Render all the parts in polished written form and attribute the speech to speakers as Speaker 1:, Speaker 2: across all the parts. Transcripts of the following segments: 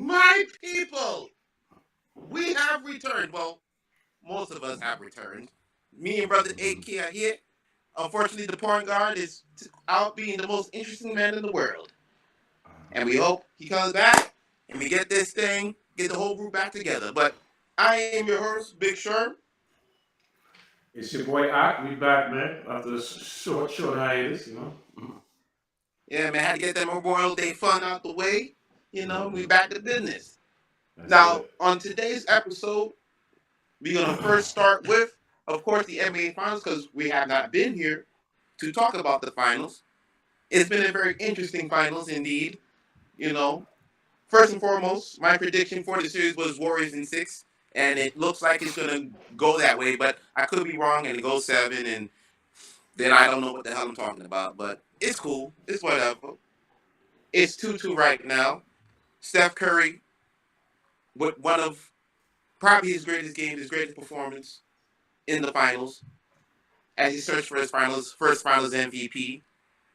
Speaker 1: My people, we have returned. Well, most of us have returned. Me and brother AK are here. Unfortunately, the point guard is out being the most interesting man in the world. And we hope he comes back and we get this thing, get the whole group back together. But I am your host, Big Sherm.
Speaker 2: It's your boy Ock. We back, man. After a short hiatus.
Speaker 1: Yeah, man, had to get that Memorial Day fun out the way. We back to business.
Speaker 2: That's
Speaker 1: Now,
Speaker 2: it.
Speaker 1: on today's episode, we're going to first start with, of course, the NBA Finals because we have not been here to talk about the finals. It's been a very interesting finals indeed. You know, first and foremost, my prediction for the series was Warriors in six, and it looks like it's going to go that way, but I could be wrong and it goes seven, and then I don't know what the hell I'm talking about, but it's cool. It's whatever. It's 2-2 right now. Steph Curry with one of probably his greatest games, his greatest performance in the finals as he searched for his first finals MVP.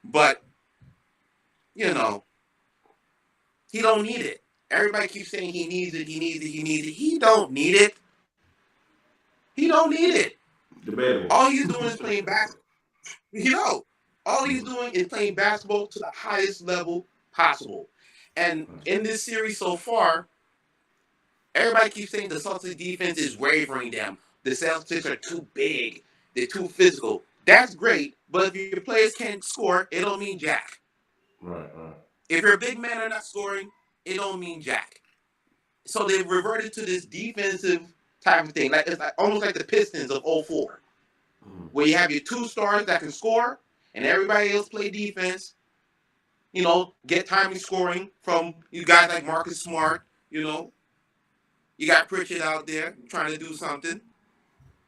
Speaker 1: But, you know, he don't need it. Everybody keeps saying he needs it. He don't need it. He don't need it.
Speaker 2: Debatable.
Speaker 1: All he's doing is playing basketball. All he's doing is playing basketball to the highest level possible. And in this series so far, everybody keeps saying the Celtics defense is wavering them. The Celtics are too big. They're too physical. That's great, but if your players can't score, it don't mean jack.
Speaker 2: Right.
Speaker 1: If your big men are not scoring, it don't mean jack. So they've reverted to this defensive type of thing. Like it's like almost like the Pistons of '04, where you have your two stars that can score and everybody else play defense. Get timely scoring from you guys like Marcus Smart. You got Pritchard out there trying to do something.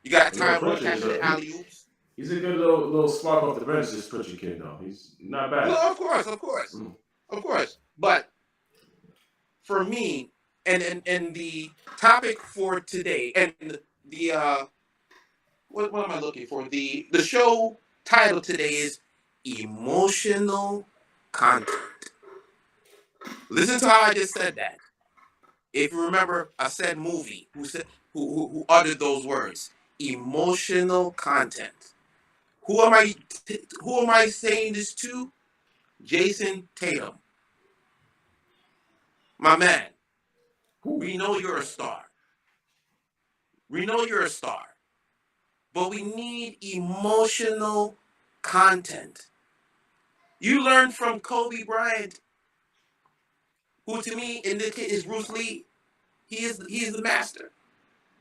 Speaker 1: You got Time Lord catching the alley oops.
Speaker 2: He's a good little spark off the bench, this Pritchard kid, though. He's not bad.
Speaker 1: No, of course. But for me, and the topic for today, and the what am I looking for? The show title today is emotional content. Listen to how I just said that. If you remember, I said movie who uttered those words. Emotional content. Who am I saying this to? Jason Tatum. My man. We know you're a star. But we need emotional content. You learn from Kobe Bryant, who to me in this case is Bruce Lee. He is the master.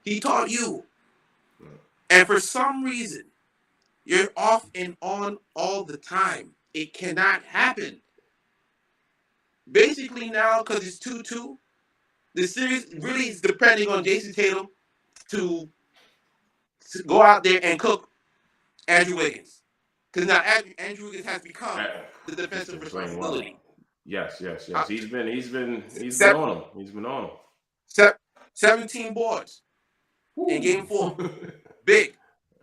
Speaker 1: He taught you. And for some reason, you're off and on all the time. It cannot happen. Basically now, because it's 2-2, the series really is depending on Jason Tatum to go out there and cook Andrew Wiggins. Because now Andrew Wiggins has become the defensive responsibility.
Speaker 2: Yes. He's been on him. He's been on him.
Speaker 1: 17 boards in game 4. Big.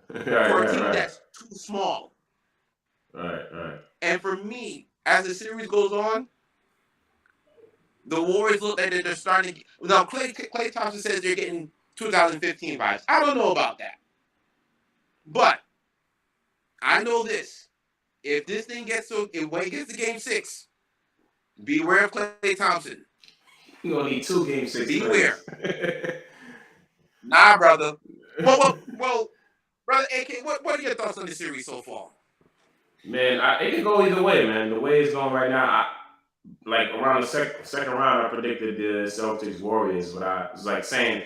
Speaker 1: For a team that's too small.
Speaker 2: Right.
Speaker 1: And for me, as the series goes on, the Warriors look like they're starting to. Now, Klay Thompson says they're getting 2015 vibes. I don't know about that. But I know this. If this thing when it gets to game 6, beware of Klay Thompson.
Speaker 2: You're going to need 2 game 6.
Speaker 1: Beware. Nah, brother. Well, brother AK, what are your thoughts on the series so far?
Speaker 2: Man, it can go either way, man. The way it's going right now, like around the second round, I predicted the Celtics Warriors, but I was like saying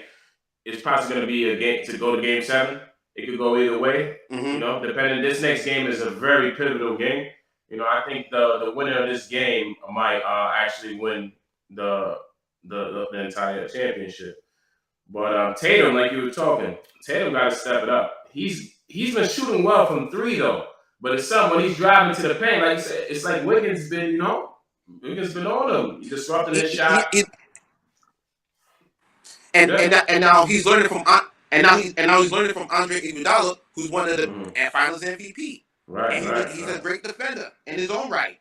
Speaker 2: it's probably going to be a game to go to game 7. It could go either way, depending. This next game is a very pivotal game. I think the winner of this game might actually win the entire championship. But Tatum, like you were talking, Tatum got to step it up. He's been shooting well from 3 though, but it's something when he's driving to the paint, like you said, it's like Wiggins been on him. He's disrupting his shot.
Speaker 1: And now he's learning from he's learning from Andre Iguodala, who's one of the Finals MVP.
Speaker 2: Right.
Speaker 1: And he's a great defender in his own right.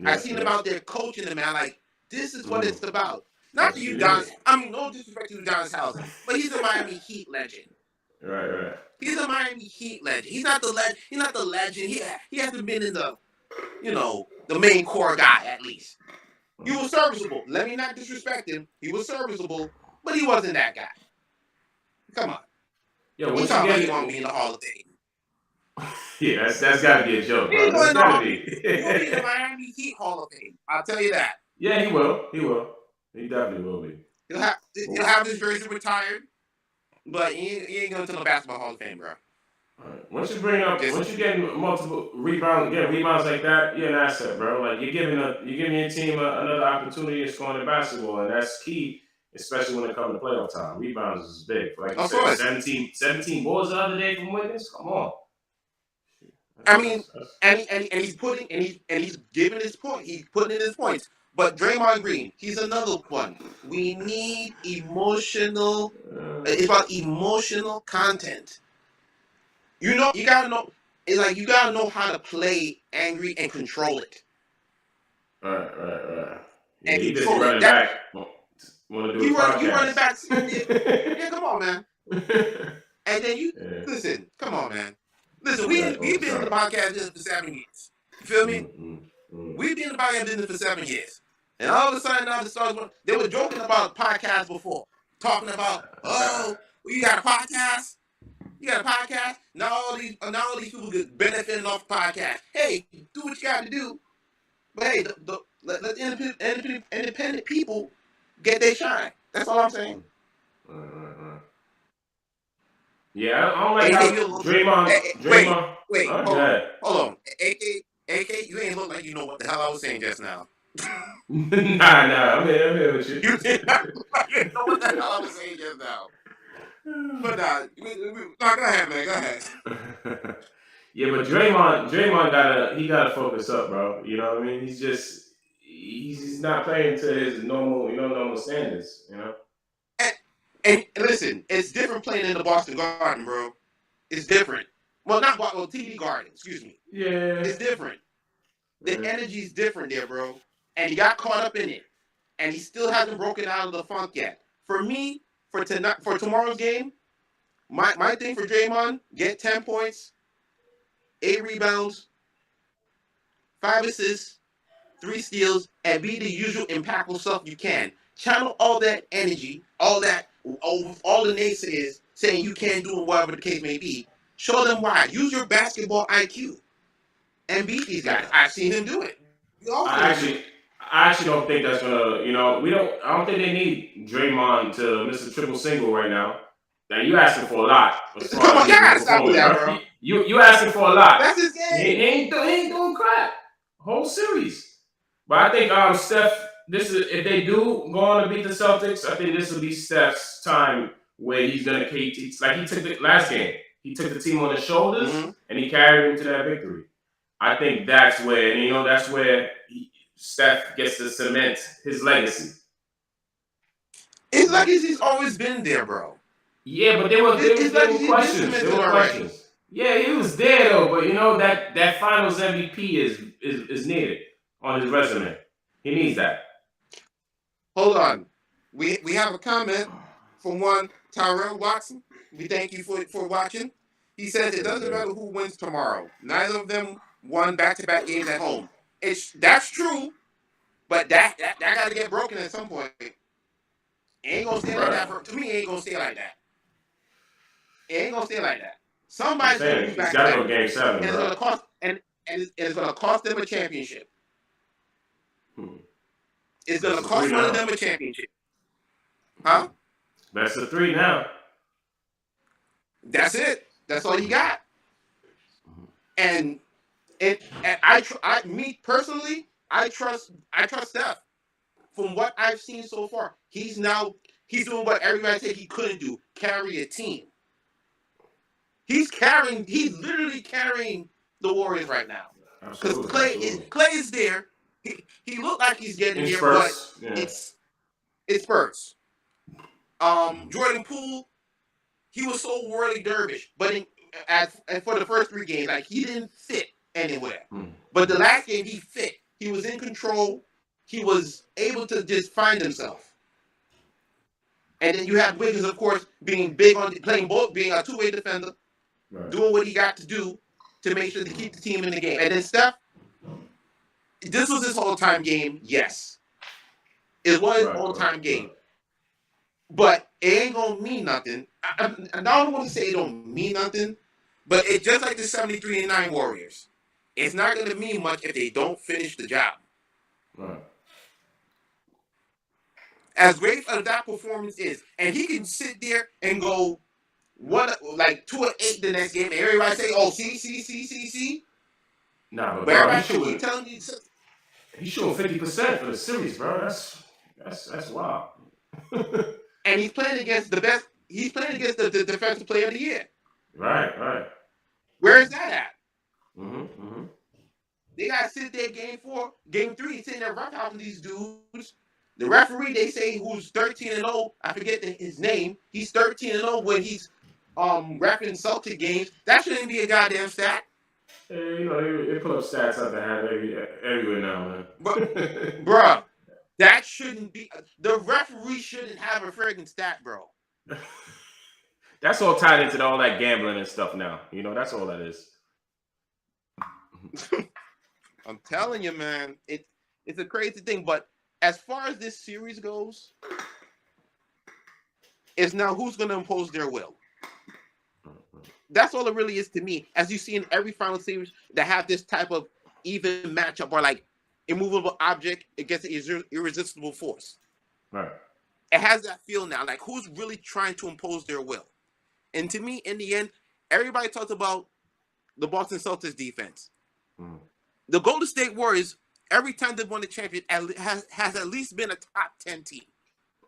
Speaker 1: I've seen him out there coaching the man like this is what it's about. Not to you, Don. No disrespect to Udonis House, but he's a Miami Heat legend.
Speaker 2: Right.
Speaker 1: He's a Miami Heat legend. He's not the legend. He hasn't been in the the main core guy at least. He was serviceable. Let me not disrespect him. He was serviceable, but he wasn't that guy. Come on.
Speaker 2: Yeah,
Speaker 1: we talking about he won't be in the Hall of Fame.
Speaker 2: Yeah, that's got to be a joke, bro.
Speaker 1: He'll be in the Miami Heat Hall of Fame. I'll tell you that.
Speaker 2: Yeah, he will. He definitely will be.
Speaker 1: He'll have his jersey retired, but he ain't going to the Basketball Hall of Fame, bro.
Speaker 2: All right. Once you get multiple rebounds like that, you're an asset, bro. Like you're giving your team another opportunity of scoring in basketball, and that's key, especially when it comes to playoff time. Rebounds is big. Like you said, 17 boards the other day from Wiggins. Come on.
Speaker 1: And he's giving his point. He's putting in his points. But Draymond Green, he's another one. We need emotional. It's about emotional content. You gotta know. It's like you gotta know how to play angry and control it.
Speaker 2: Right.
Speaker 1: And
Speaker 2: he
Speaker 1: control
Speaker 2: running
Speaker 1: it.
Speaker 2: back. Want to do
Speaker 1: you running back? Yeah, come on, man. And then you
Speaker 2: Yeah.
Speaker 1: listen. Come on, man. Listen,
Speaker 2: Right.
Speaker 1: we've been in the podcast business for 7 years. You feel me?
Speaker 2: Mm.
Speaker 1: We've been in the podcast business for 7 years. And all of a sudden now they were joking about podcasts before. Talking about, oh, you got a podcast? You got a podcast? Now all these people get benefiting off the podcast. Hey, do what you got to do. But hey, let the independent people get their shine. That's all I'm saying.
Speaker 2: Right. Yeah, I don't like
Speaker 1: AK,
Speaker 2: how
Speaker 1: you look. Wait,
Speaker 2: Draymond.
Speaker 1: wait,
Speaker 2: Oh,
Speaker 1: hold
Speaker 2: yeah.
Speaker 1: on. AK, you ain't look like you know what the hell I was saying just now.
Speaker 2: Nah, I'm here with you.
Speaker 1: You did not look like you know what the hell I was saying just now. But go ahead, man. Go ahead.
Speaker 2: Yeah, but Draymond gotta focus up, bro. You know what I mean? He's not playing to his normal standards. You know.
Speaker 1: And listen, it's different playing in the Boston Garden, bro. It's different. Well, not Boston, TD Garden. Excuse me.
Speaker 2: Yeah.
Speaker 1: It's different. The energy's different there, bro. And he got caught up in it, and he still hasn't broken out of the funk yet. For me, for tomorrow's game, my thing for Draymond: get 10 points, 8 rebounds, 5 assists, 3 steals, and be the usual impactful stuff you can. Channel all that energy, all the naysayers saying you can't do it, whatever the case may be. Show them why. Use your basketball IQ and beat these guys. I've seen him do it.
Speaker 2: I actually don't think that's gonna. I don't think they need Draymond to miss a triple single right now. Now you asking for a lot as far
Speaker 1: Come
Speaker 2: as
Speaker 1: on, y'all
Speaker 2: his
Speaker 1: gotta stop with
Speaker 2: performance,
Speaker 1: that,
Speaker 2: bro.
Speaker 1: bro.
Speaker 2: You asking for a lot.
Speaker 1: That's his
Speaker 2: He
Speaker 1: game.
Speaker 2: ain't doing crap. Whole series. But I think Steph. This is if they do go on to beat the Celtics. I think this will be Steph's time where he's gonna like he took the last game. He took the team on his shoulders and he carried him to that victory. I think that's where Steph gets to cement his legacy.
Speaker 1: His legacy's always been there, bro.
Speaker 2: Yeah, but there were questions. There were questions. Yeah, he was there though, but that Finals MVP is needed on his resume. He needs that.
Speaker 1: Hold on, we have a comment from one Tyrell Watson. We thank you for watching. He says it doesn't matter who wins tomorrow. Neither of them won back-to-back games at home. That's true, but that got to get broken at some point. It ain't gonna stay like that. To me, it ain't gonna stay like that. It ain't gonna stay like that. Somebody's gonna lose back-to-back.
Speaker 2: Game 7,
Speaker 1: and it's gonna cost it's gonna cost them a championship. It's gonna cost one of them a championship. Huh?
Speaker 2: That's the 3 now.
Speaker 1: That's it. That's all you got. And me personally, I trust Steph. From what I've seen so far, he's doing what everybody said he couldn't do: carry a team. He's literally carrying the Warriors right now. Because Clay is there. He looked like he's getting there, but it's spurts. Jordan Poole, he was so whirly dervish, but for the first 3 games, like he didn't fit anywhere. But the last game he fit. He was in control. He was able to just find himself. And then you have Wiggins, of course, being big on playing both, being a 2-way defender, doing what he got to do to make sure to keep the team in the game. And then Steph, this was his all-time game, yes. It was his all-time game. But it ain't gonna mean nothing. I don't want to say it don't mean nothing, but it's just like the 73-9 Warriors. It's not gonna mean much if they don't finish the job.
Speaker 2: Right.
Speaker 1: As great as that performance is, and he can sit there and go 2 of 8 the next game, and everybody say, "Oh, see."
Speaker 2: Nah,
Speaker 1: but everybody keep telling you
Speaker 2: he's shooting 50% for the series, bro. That's wild.
Speaker 1: And he's playing against the best. He's playing against the defensive player of the year.
Speaker 2: Right.
Speaker 1: Where is that at? They gotta sit there game 3, sitting there roughhousing these dudes. The referee, they say, who's 13-0. I forget his name. He's 13-0 when he's reffing Celtic games. That shouldn't be a goddamn stat.
Speaker 2: Hey, they put up stats up and everywhere now, man.
Speaker 1: But, bruh, that shouldn't be. The referee shouldn't have a friggin' stat, bro.
Speaker 2: That's all tied into all that gambling and stuff now. You know, that's all that is.
Speaker 1: I'm telling you, man, it's a crazy thing. But as far as this series goes, it's now who's going to impose their will. That's all it really is to me. As you see in every final series that have this type of even matchup or like immovable object against an irresistible force.
Speaker 2: Right.
Speaker 1: It has that feel now. Like who's really trying to impose their will? And to me, in the end, everybody talks about the Boston Celtics defense.
Speaker 2: Mm.
Speaker 1: The Golden State Warriors, every time they've won the championship, has at least been a top 10 team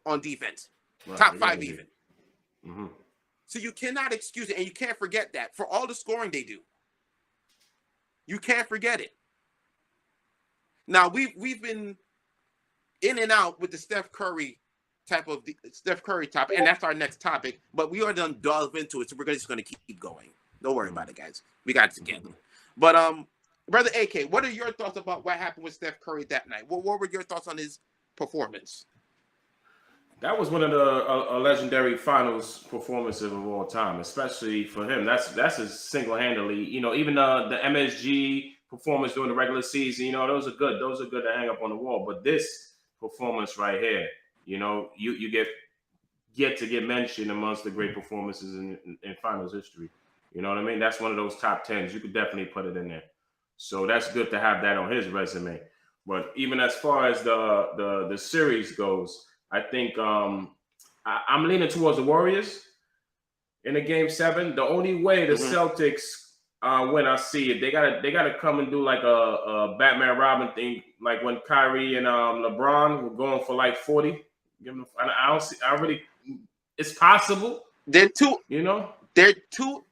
Speaker 1: on defense. Right. Top 5 even.
Speaker 2: Mm-hmm.
Speaker 1: So you cannot excuse it, and you can't forget that for all the scoring they do. You can't forget it. Now we've been in and out with the Steph Curry topic, and that's our next topic. But we are done delve into it, so we're just going to keep going. Don't worry about it, guys. We got it together. But Brother AK, what are your thoughts about what happened with Steph Curry that night? What were your thoughts on his performance?
Speaker 2: That was one of the legendary finals performances of all time, especially for him. That's his single-handedly. You know, even the MSG performance during the regular season. You know, those are good. Those are good to hang up on the wall. But this performance right here, you know, you get to get mentioned amongst the great performances in finals history. You know what I mean? That's one of those top 10s. You could definitely put it in there. So that's good to have that on his resume. But even as far as the series goes, I think I'm leaning towards the Warriors in the Game 7. The only way the Celtics win, I see it, they gotta come and do like a Batman Robin thing, like when Kyrie and LeBron were going for like 40. It's possible.
Speaker 1: They're too,
Speaker 2: you know,
Speaker 1: they're too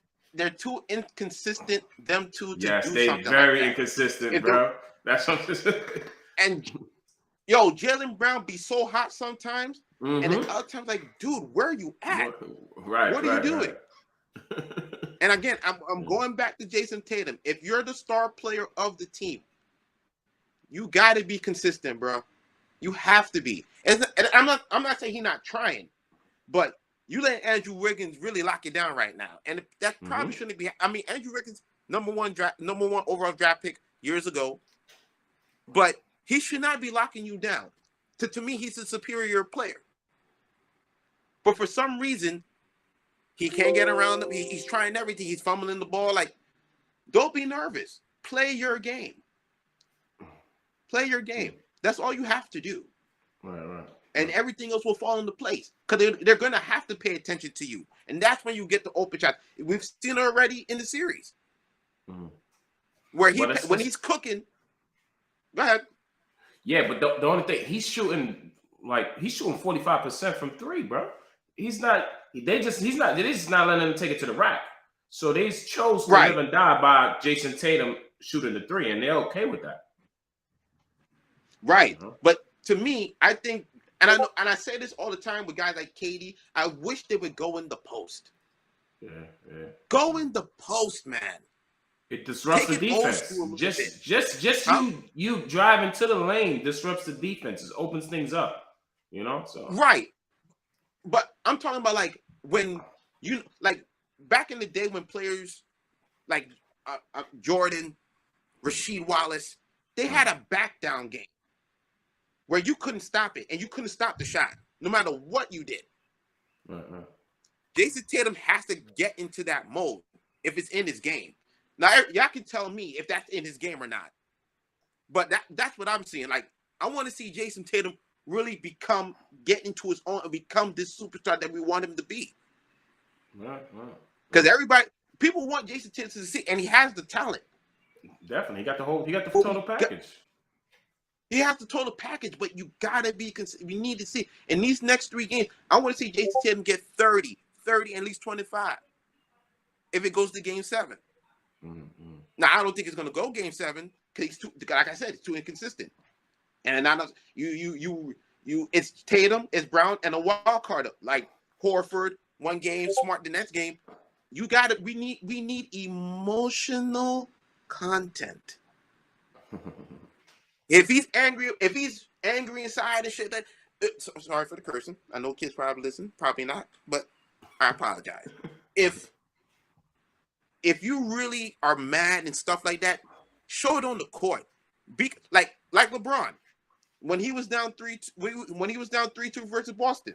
Speaker 1: inconsistent. Them two to
Speaker 2: yes,
Speaker 1: do
Speaker 2: they
Speaker 1: something
Speaker 2: very
Speaker 1: like
Speaker 2: inconsistent, bro. That's what I'm saying.
Speaker 1: And yo, Jaylen Brown be so hot sometimes, and then other times like, dude, where are you at?
Speaker 2: Right.
Speaker 1: What are you doing? And again, I'm going back to Jason Tatum. If you're the star player of the team, you got to be consistent, bro. You have to be. And I'm not saying he's not trying, but you let Andrew Wiggins really lock it down right now, and that probably shouldn't be. I mean, Andrew Wiggins, number one overall draft pick years ago, but he should not be locking you down. To me, he's a superior player. But for some reason, he can't get around him. He's trying everything. He's fumbling the ball. Like, don't be nervous. Play your game. Play your game. That's all you have to do.
Speaker 2: Right.
Speaker 1: And everything else will fall into place. Because they're going to have to pay attention to you. And that's when you get the open shot. We've seen it already in the series. Where when he's cooking. Go ahead.
Speaker 2: Yeah, but the only thing, he's shooting 45% from 3, bro. They're just not letting him take it to the rack. So they chose to live and die by Jason Tatum shooting the 3, and they're okay with that.
Speaker 1: Right. But to me, I think, and I say this all the time with guys like KD, I wish they would go in the post.
Speaker 2: Yeah.
Speaker 1: Go in the post, man.
Speaker 2: It disrupts the defense. Just you driving to the lane disrupts the defense. It opens things up. You know? So
Speaker 1: right. But I'm talking about like when you like back in the day when players like Jordan, Rasheed Wallace, they had a back down game where you couldn't stop it and you couldn't stop the shot no matter what you did.
Speaker 2: Right.
Speaker 1: Jason Tatum has to get into that mode if it's in his game. Now, y'all can tell me if that's in his game or not. But that's what I'm seeing. Like, I want to see Jason Tatum really get into his own and become this superstar that we want him to be. Because people want Jason Tatum to see, and he has the talent.
Speaker 2: Definitely. He got the total package.
Speaker 1: He has the total package, but you got to be consistent. We need to see. In these next 3 games, I want to see Jason Tatum get 30, and at least 25 if it goes to Game 7. Now, I don't think it's going to go Game 7 because he's too, like I said, it's too inconsistent. And not it's Tatum, it's Brown, and a wild card like Horford. One game, Smart the next game. We need emotional content. If he's angry inside and shit, sorry for the cursing. I know kids probably listen, probably not, but I apologize. if you really are mad and stuff like that, show it on the court. Be like LeBron when he was down 3-2 versus Boston.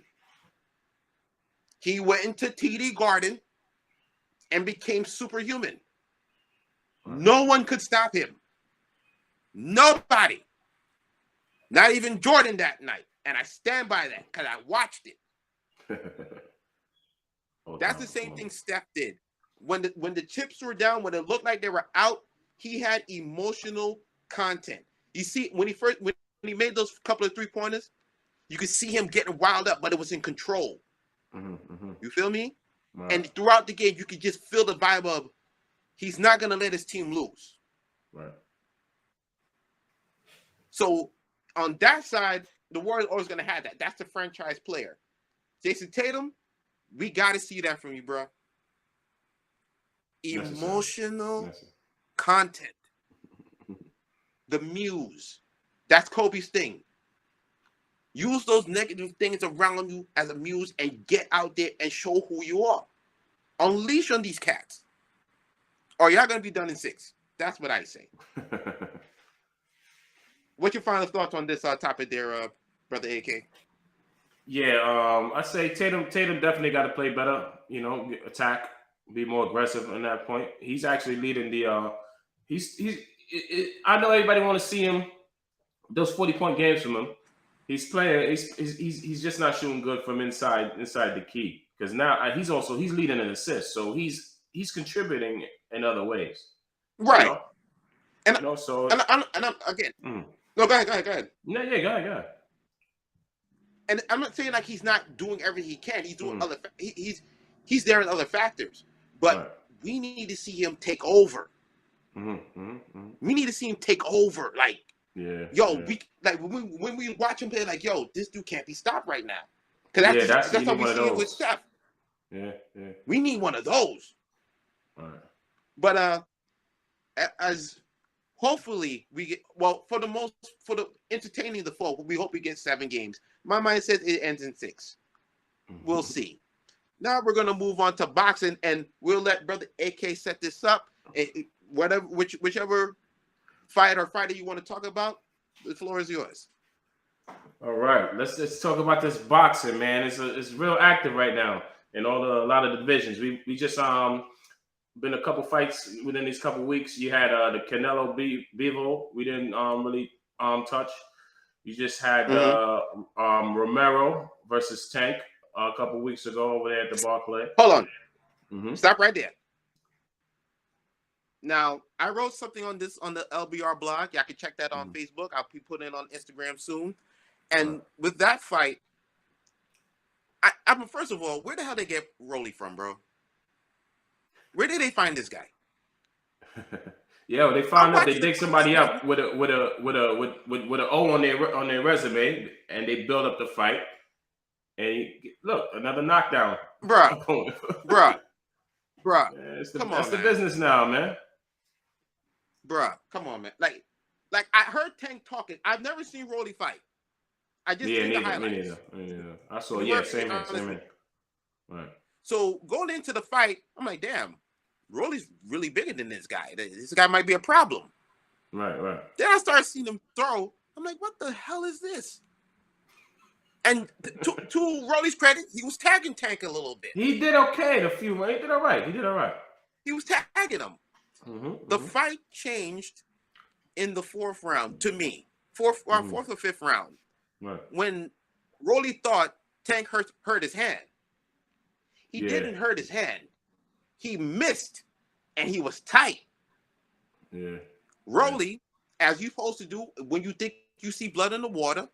Speaker 1: He went into TD Garden and became superhuman. No one could stop him. Nobody. Not even Jordan that night. And I stand by that because I watched it. That's the same thing Steph did. When the chips were down, when it looked like they were out, he had emotional content. You see, when he made those couple of 3-pointers, you could see him getting wild up, but it was in control. You feel me?
Speaker 2: Right.
Speaker 1: And throughout the game, you could just feel the vibe of he's not going to let his team lose.
Speaker 2: Right.
Speaker 1: So on that side, the Warriors always going to have that. That's the franchise player. Jason Tatum, we got to see that from you, bro. Emotional content. The muse. That's Kobe's thing. Use those negative things around you as a muse and get out there and show who you are. Unleash on these cats. Or y'all going to be done in 6. That's what I say. What's your final thoughts on this topic there, Brother AK?
Speaker 2: Yeah, I say Tatum definitely got to play better, attack, be more aggressive on that point. He's actually leading the I know everybody want to see him, those 40-point games from him. He's playing. He's just not shooting good from inside the key, because now he's leading an assist, so he's contributing in other ways,
Speaker 1: right? And I'm again. No, go ahead.
Speaker 2: Yeah, go ahead.
Speaker 1: And I'm not saying like he's not doing everything he can. He's doing other. He's there in other factors, but we need to see him take over. We need to see him take over, like. We like when we watch him play, like, yo, this dude can't be stopped right now. Because that's how we see it with Steph.
Speaker 2: Yeah.
Speaker 1: We need one of those.
Speaker 2: All right.
Speaker 1: But as hopefully we get for the entertaining the folk, we hope we get 7 games. My mind says it ends in 6. We'll see. Now we're gonna move on to boxing, and we'll let Brother AK set this up. Whichever fighter you want to talk about, the floor is yours.
Speaker 2: All right, let's talk about this boxing, man. It's real active right now in a lot of divisions. We just been a couple fights within these couple weeks. You had the Canelo Bivol. We didn't really touch. You just had Romero versus Tank a couple weeks ago over there at the Barclay.
Speaker 1: Hold on, stop right there. Now, I wrote something on this on the LBR blog. Y'all can check that on Facebook. I'll be putting it on Instagram soon. And with that fight, I mean, first of all, where the hell they get Rolly from, bro? Where did they find this guy?
Speaker 2: Yeah, they find out they dig somebody up with an O on their resume, and they build up the fight. And look, another knockdown,
Speaker 1: bruh.
Speaker 2: Yeah, that's the business now, man.
Speaker 1: Bruh, come on, man. Like I heard Tank talking. I've never seen Rolly fight. I just seen the highlights.
Speaker 2: Me neither. I saw, same here. Right.
Speaker 1: So going into the fight, I'm like, damn, Rolly's really bigger than this guy. This guy might be a problem.
Speaker 2: Right.
Speaker 1: Then I started seeing him throw. I'm like, what the hell is this? And to Rolly's credit, he was tagging Tank a little bit.
Speaker 2: He did okay. He did all right.
Speaker 1: He was tagging him. The fight changed in the 4th round to me. 4th or 5th round.
Speaker 2: Right.
Speaker 1: When Rolly thought Tank hurt his hand. He didn't hurt his hand. He missed, and he was tight.
Speaker 2: Yeah.
Speaker 1: Rolly, as you're supposed to do when you think you see blood in the water,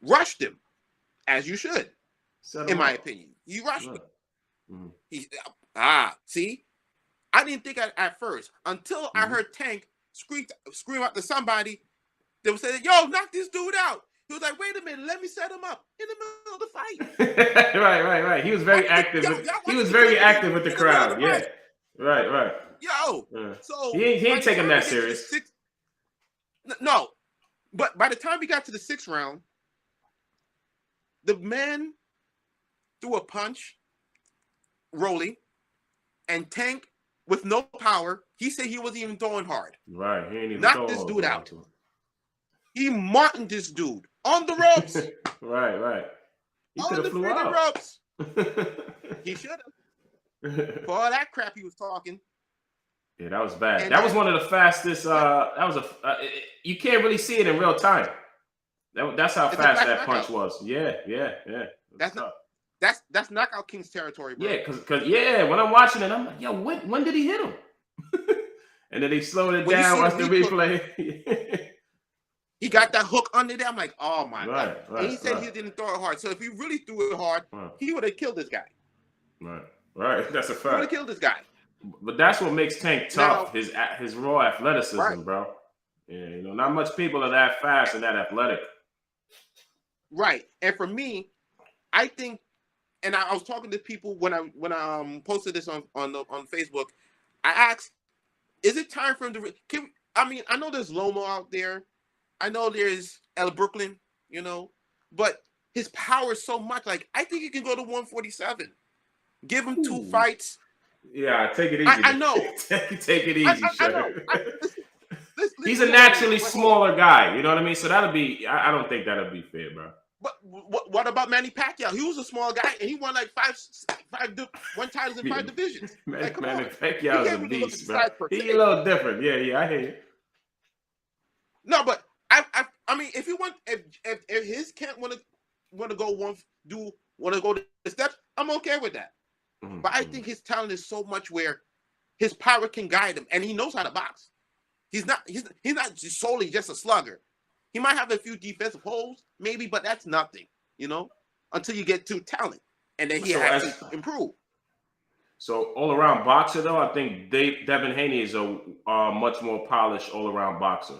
Speaker 1: rushed him, as you should, in my opinion. You rushed him. See? I didn't think at first, until I heard Tank scream out to somebody that was saying, yo, knock this dude out. He was like, wait a minute, let me set him up in the middle of the fight.
Speaker 2: Right. He was very active. He was very active with the crowd. Yeah. Right.
Speaker 1: Yo. So
Speaker 2: he ain't taking that serious.
Speaker 1: No. But by the time we got to the 6th round, the man threw a punch, Rolly, And Tank, with no power, he said he wasn't even throwing hard.
Speaker 2: Right. He ain't even
Speaker 1: Knocked this dude out.
Speaker 2: to
Speaker 1: He martined this dude on the ropes.
Speaker 2: Right. He could
Speaker 1: On
Speaker 2: have
Speaker 1: the
Speaker 2: flew
Speaker 1: friggin'
Speaker 2: out.
Speaker 1: ropes. He should have. For all that crap he was talking.
Speaker 2: Yeah, that was bad.
Speaker 1: And
Speaker 2: that was one of the fastest. That was you can't really see it in real time. That's how fast that punch was. Yeah.
Speaker 1: That's Knockout King's territory, bro.
Speaker 2: Yeah, because when I'm watching it, I'm like, yo, when did he hit him? And then they slowed it down, watch the replay.
Speaker 1: He got that hook under there. I'm like, oh my God.
Speaker 2: Right,
Speaker 1: and he said he didn't throw it hard. So if he really threw it hard, he would have killed this guy.
Speaker 2: Right. That's a fact.
Speaker 1: He would have killed this guy.
Speaker 2: But that's what makes Tank tough,
Speaker 1: now,
Speaker 2: his raw athleticism, bro. Yeah, not much people are that fast and that athletic.
Speaker 1: Right. And for me, I think, and I was talking to people when I posted this on Facebook. I asked, is it time for him to? I know there's Lomo out there. I know there's El Brooklyn, but his power is so much. Like, I think he can go to 147. Give him 2 fights.
Speaker 2: Yeah, take it easy.
Speaker 1: I know.
Speaker 2: take it easy,
Speaker 1: I know.
Speaker 2: He's a naturally smaller guy. You know what I mean? So that'll be. I don't think that'll be fair, bro.
Speaker 1: But what about Manny Pacquiao? He was a small guy and he won like five titles in 5 divisions.
Speaker 2: Manny Pacquiao's a beast, bro. He's a little different. Yeah, I hear you.
Speaker 1: No, but I mean, if his camp want to go the steps, I'm okay with that. Mm-hmm. But I think his talent is so much where his power can guide him, and he knows how to box. He's not just solely just a slugger. He might have a few defensive holes, maybe, but that's nothing, until you get to talent, and then he has to improve.
Speaker 2: So all around boxer, though, I think Devin Haney is a much more polished all around boxer.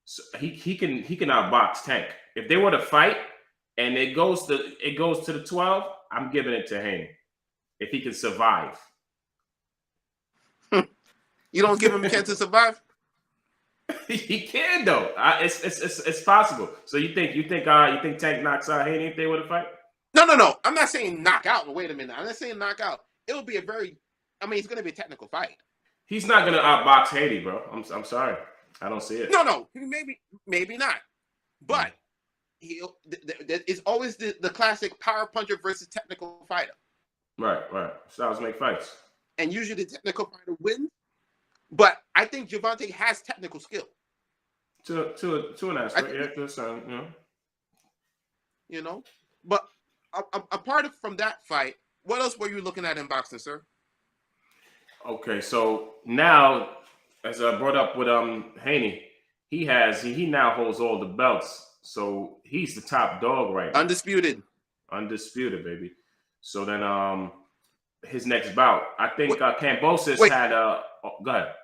Speaker 2: So he can outbox Tank. If they were to fight and it goes to the 12, I'm giving it to Haney if he can survive.
Speaker 1: You don't give him a chance to survive?
Speaker 2: He can though. It's possible. So you think Tank knocks out Haney if they were to fight?
Speaker 1: No. I'm not saying knock out. Wait a minute. I'm not saying knock out. It will be it's going to be a technical fight. He's
Speaker 2: not going to outbox Haney, bro. I'm sorry. I don't see it.
Speaker 1: No. Maybe not. But it's always the classic power puncher versus technical fighter.
Speaker 2: Right. Styles make fights.
Speaker 1: And usually the technical fighter wins. But I think Gervonta has technical skill.
Speaker 2: To an aspect, to a certain,
Speaker 1: But apart from that fight, what else were you looking at in boxing, sir?
Speaker 2: Okay, so now, as I brought up with Haney, he now holds all the belts, so he's the top dog right now.
Speaker 1: Undisputed,
Speaker 2: baby. So then, his next bout, I think Kambosos had go ahead.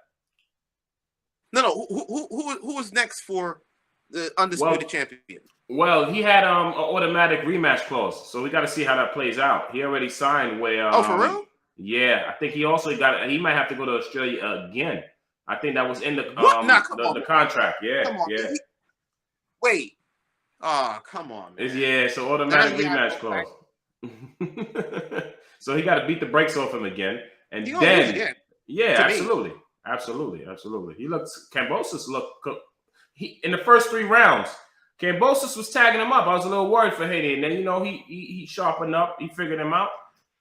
Speaker 1: No. Who was next for the undisputed champion?
Speaker 2: Well, he had an automatic rematch clause, so we got to see how that plays out. He already signed where.
Speaker 1: Oh, for real?
Speaker 2: Yeah, I think he also he might have to go to Australia again. I think that was in the the contract. Yeah,
Speaker 1: come on,
Speaker 2: yeah.
Speaker 1: Wait. Oh, come on,
Speaker 2: man. So automatic rematch clause. So he got to beat the brakes off him again, and then absolutely. Kambosos looked. He in the first 3 rounds, Kambosos was tagging him up. I was a little worried for Haney, and then he sharpened up, he figured him out,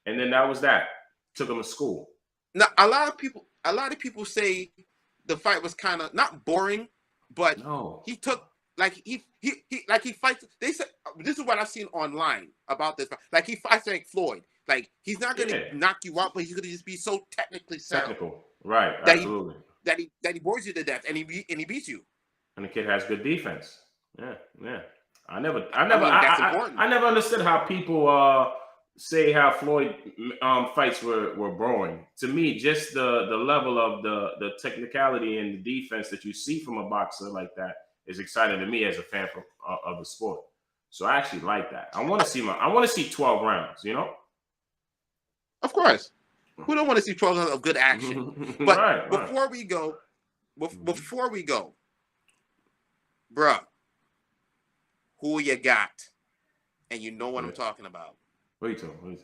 Speaker 2: and then that was that. Took him to school.
Speaker 1: Now a lot of people say the fight was kind of not boring, but he took he fights. They said this is what I've seen online about this. Like he fights like Floyd. Like he's not going to knock you out, but he's going to just be so technically sound.
Speaker 2: Technical, right? Absolutely.
Speaker 1: That he bores you to death, and he beats you.
Speaker 2: And the kid has good defense. Yeah. I never understood how people say how Floyd fights were boring. To me, just the level of the technicality and the defense that you see from a boxer like that is exciting to me as a fan of the sport. So I actually like that. I want to see 12 rounds.
Speaker 1: Of course, who don't want to see 12 rounds of good action? But before we go, bruh, who you got? And you know what I'm talking about.
Speaker 2: What are you talking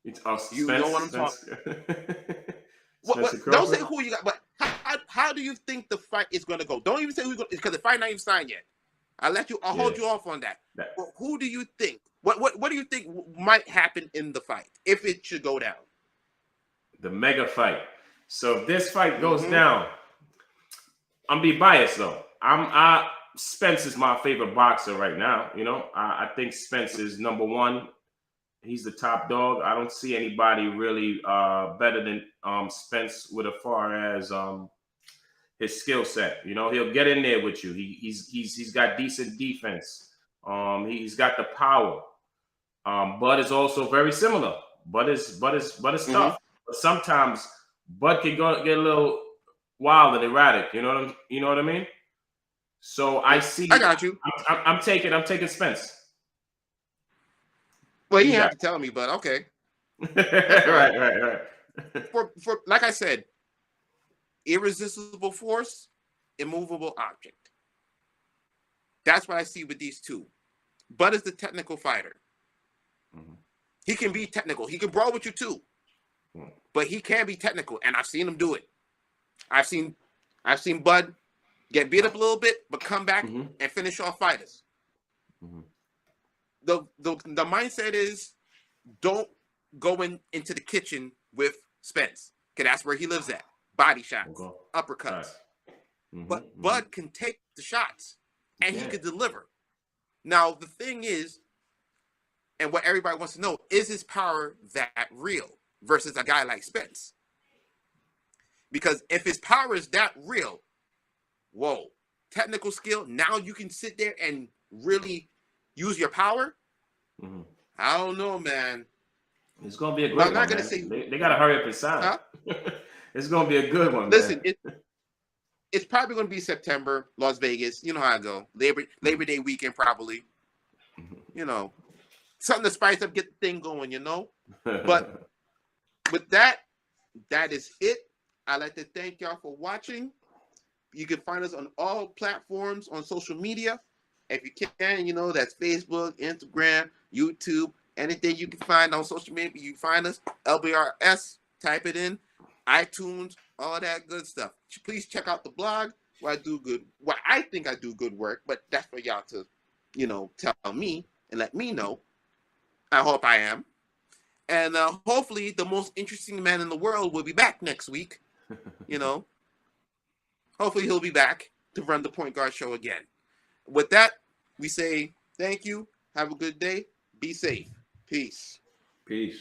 Speaker 2: about?
Speaker 1: You know what I'm talking about.
Speaker 2: Spencer
Speaker 1: Don't say
Speaker 2: Crawford?
Speaker 1: who you got. But how do you think the fight is going to go? Don't even say who's going because the fight not even signed yet. I'll hold you off on that. But who do you think? What do you think might happen in the fight if it should go down?
Speaker 2: The mega fight. So if this fight goes down, I'm be biased though. Spence is my favorite boxer right now. You know, I think Spence is number one. He's the top dog. I don't see anybody really better than Spence with as far as his skill set. You know, he'll get in there with you. He's got decent defense. He's got the power. Bud is also very similar. Bud is tough. But sometimes Bud can get a little wild and erratic. You know what I mean? So I
Speaker 1: got you.
Speaker 2: I'm taking Spence.
Speaker 1: Well, you have to tell me, but okay.
Speaker 2: right.
Speaker 1: For like I said, irresistible force, immovable object. That's what I see with these two. Bud is the technical fighter. He can be technical. He can brawl with you too. But he can be technical, and I've seen him do it. I've seen Bud get beat up a little bit, but come back and finish off fighters. The mindset is don't go into the kitchen with Spence, because that's where he lives at. Body shots, uppercuts. But Bud can take the shots, and he can deliver. Now, the thing is, and what everybody wants to know, is his power that real versus a guy like Spence? Because if his power is that real, whoa, technical skill, now you can sit there and really use your power? I don't know, man.
Speaker 2: It's going to be a great one. I'm not going to say... They got to hurry up and sign. Huh? It's going to be a good one,
Speaker 1: Listen, it's probably going to be September, Las Vegas. You know how I go. Labor Day weekend, probably. You know, something to spice up, get the thing going, you know? But with that is it. I'd like to thank y'all for watching. You can find us on all platforms on social media. If you can, you know, that's Facebook, Instagram, YouTube, anything you can find on social media. You can find us, LBRS, type it in, iTunes, all that good stuff. Please check out the blog where I think I do good work, but that's for y'all to, you know, tell me and let me know. I hope I am. And hopefully the most interesting man in the world will be back next week. You know, hopefully he'll be back to run the Point Guard Show again. With that, we say thank you. Have a good day. Be safe. Peace.
Speaker 2: Peace.